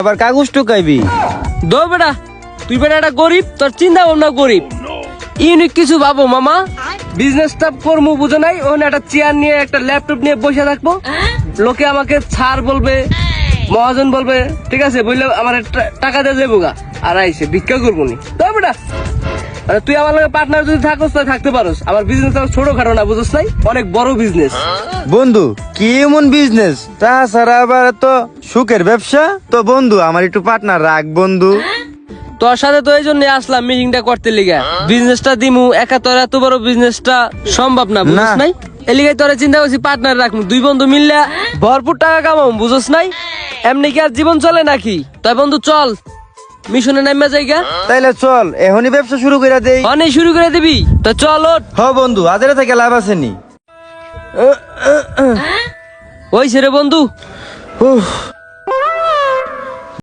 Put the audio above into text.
আবার কাগজ টুকাইবি? দো বেটা, তুই বেটা একটা গরিব, তোর চিন্তা ভাবনা গরিব। ইউনিক কিছু ভাবো মামা। বিজনেসটা করবো বুঝো নাই, ওখানে একটা চেয়ার নিয়ে একটা ল্যাপটপ নিয়ে বসে থাকবো, লোকে আমাকে ছাড় বলবে, মহাজন বলবে, ঠিক আছে বললে আমার টাকা দিয়ে যাবো গা, আর আইসে ভিক্ষা করবো নি। তো বেটা তুই আমার লগে পার্টনার যদি থাকোস তাই থাকতে পারোস। আমার বিজনেস ছোট খাটো না, বুঝোস নাই, অনেক বড় বিজনেস। বন্ধু কি এমন বিজনেস? তাছাড়া আবার তো সুখের ব্যবসা। তো বন্ধু আমার একটু পার্টনার রাখ বন্ধু। তোর সাথে তো এই জন্য আসলাম মিটিংটা করতে লিগা। বিজনেসটা দিমু, একা তোর এত বড় বিজনেসটা সম্ভব না, বুঝোস নাই। এলিগাই তোরা চিন্তা করছি পার্টনার রাখবো, দুই বন্ধু মিললে ভরপুর টাকা কামাবো, বুঝোস নাই। এমনি কি আর জীবন চলে নাকি? তাই বন্ধু চল মিশনে নামা যাইগা। তাইলে চল এখনই ব্যবসা শুরু করে দেই। অনেক শুরু করে দিবি তো চল ওঠ। হ বন্ধু, আদের থেকে লাভ আছে নি? ওই রে বন্ধু। উফ